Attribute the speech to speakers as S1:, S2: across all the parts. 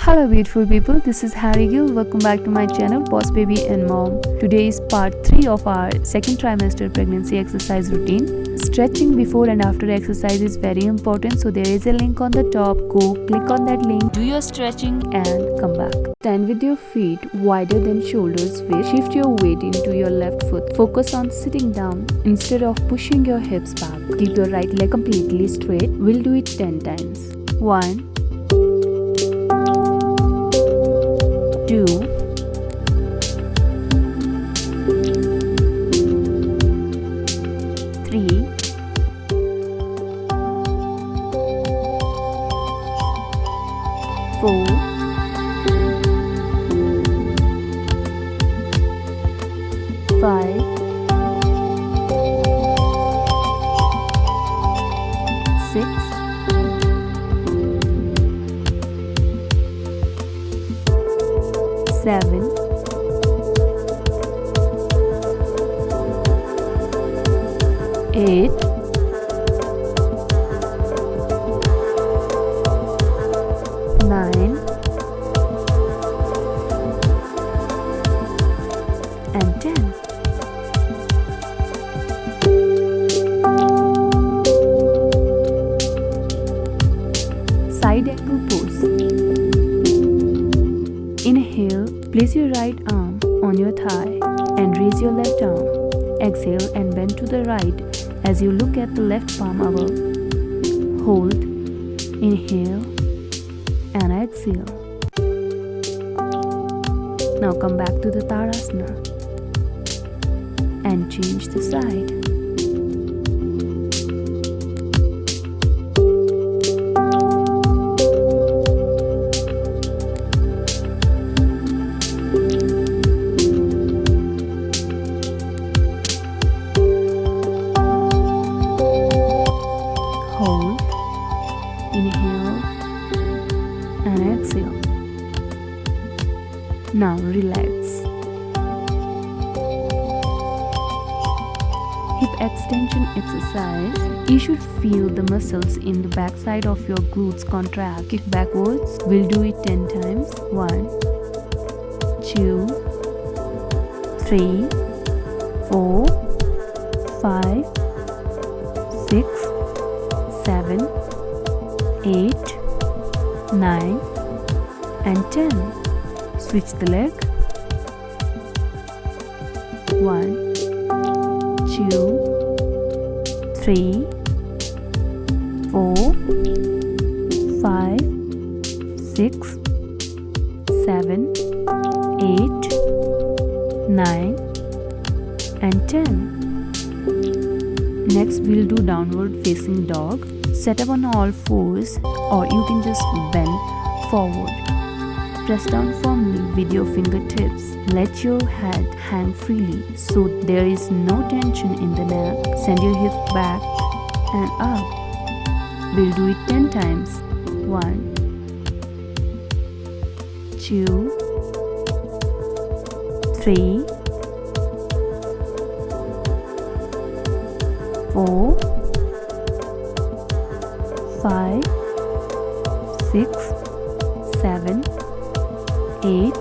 S1: Hello beautiful people, this is Harry Gill. Welcome back to my channel Boss Baby and Mom. Today is part 3 of our second trimester pregnancy exercise routine. Stretching before and after exercise is very important, so there is a link on the top. Go click on that link, do your stretching and come back. Stand with your feet wider than shoulders width. Shift your weight into your left foot. Focus on sitting down instead of pushing your hips back. Keep your right leg completely straight. We'll do it 10 times. 1 2 3 4 5 6 7 8 9 and 10. Side angle pose. Inhale, place your right arm on your thigh and raise your left arm. Exhale and bend to the right as you look at the left palm above. Hold, inhale and exhale. Now come back to the Tadasana and change the side. Hold, inhale and exhale. Now relax. Hip extension exercise. You should feel the muscles in the backside of your glutes contract. Kick backwards. We'll do it 10 times. 1 2 3 4 5 6 7 8 9 and 10. Switch the leg. 1 2 3 4 5 6 7 8 9 and 10. Next we'll do downward facing dog. Set up on all fours or you can just bend forward. Press down firmly with your fingertips. Let your head hang freely so there is no tension in the neck. Send your hips back and up. We'll do it 10 times. 1 2 3 4 5 6 7 8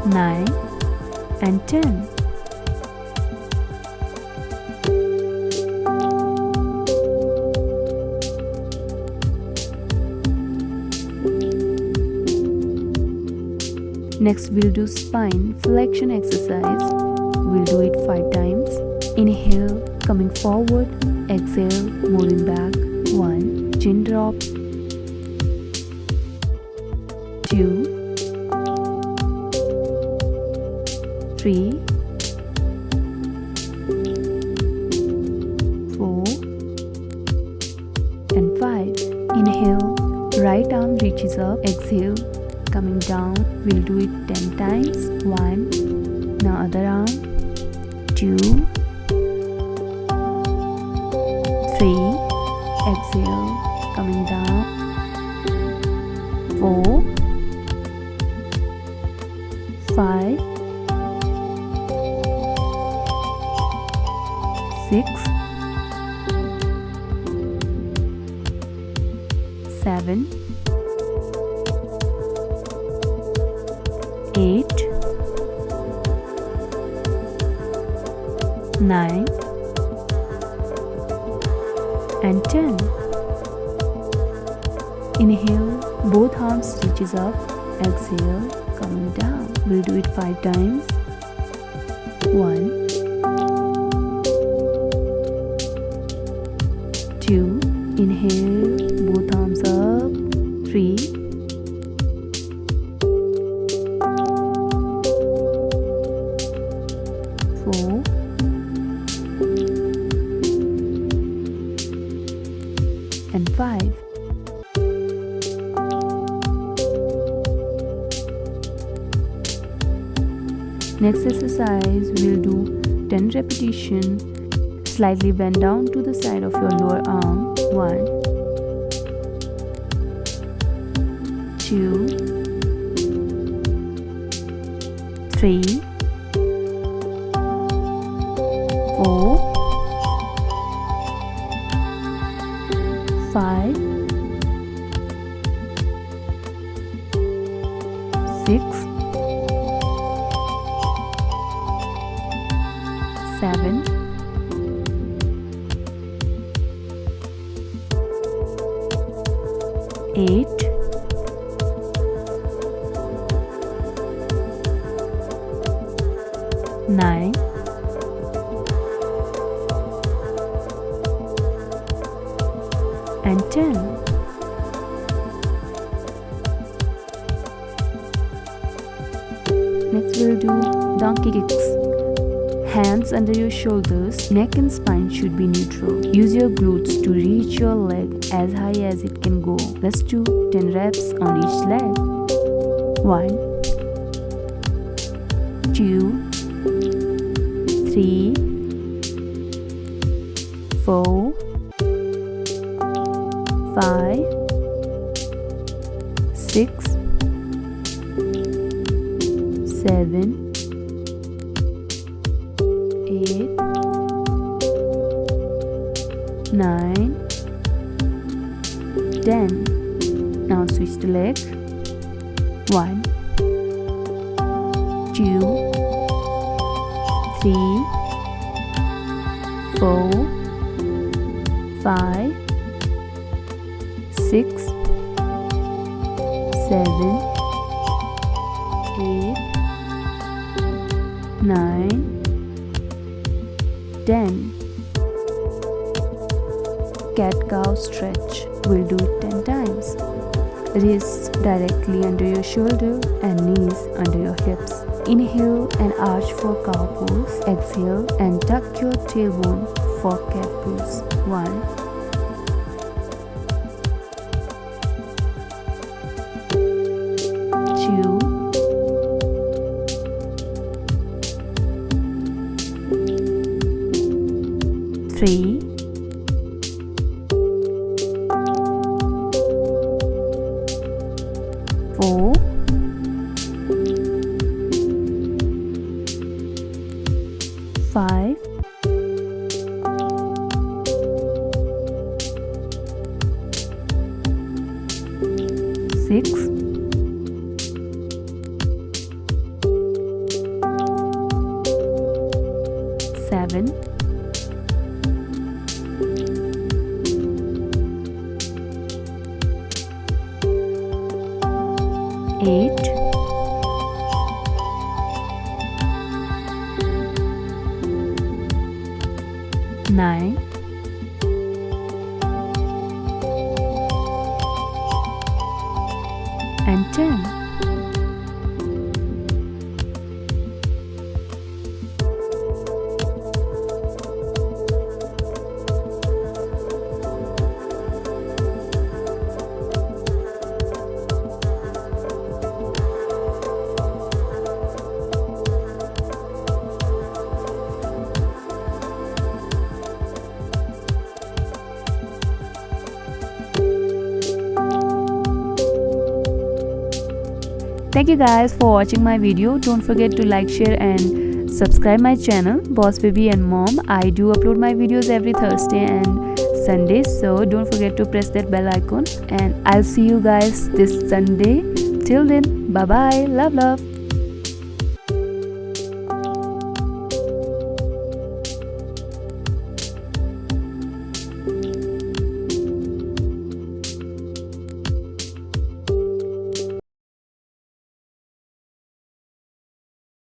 S1: 9 and 10. Next we'll do spine flexion exercise. We'll do it 5 times. Inhale, coming forward. Exhale, moving back. 1 chin drop. 2 3 4 and 5. Inhale, right arm reaches up. Exhale, coming down. We'll do it 10 times. 1 now other arm. 2 3 exhale, coming down. 4 5 6 7 9 and 10. Inhale, both arms reaches up. Exhale, coming down. We'll do it 5 times. 1, 2, inhale, both arms up. 3, 4, 5. Next exercise, we'll do 10 repetitions. Slightly bend down to the side of your lower arm. 1, 2, 3, 4, 5, 6, 7, 8, 9, and 10. Next we'll do donkey kicks. Hands under your shoulders, neck and spine should be neutral. Use your glutes to reach your leg as high as it can go. Let's do 10 reps on each leg. 1, 2, 3, 4, 5, 6, 7, 8, 9, 10. Now switch the leg. 1, 2, 3, 4, 5, 6, 7, 8, 9, 10. Cat-cow stretch. We'll do it 10 times. Wrists directly under your shoulder and knees under your hips. Inhale and arch for cow pose. Exhale and tuck your tailbone for cat pose. 1, 2, 3, 4, 5, 6, 7, 8, 9, and 10. Thank you guys for watching my video. Don't forget to like, share and subscribe my channel Boss Baby and Mom. I do upload my videos every Thursday and Sunday, so don't forget to press that bell icon, and I'll see you guys this Sunday. Till then, bye bye, love.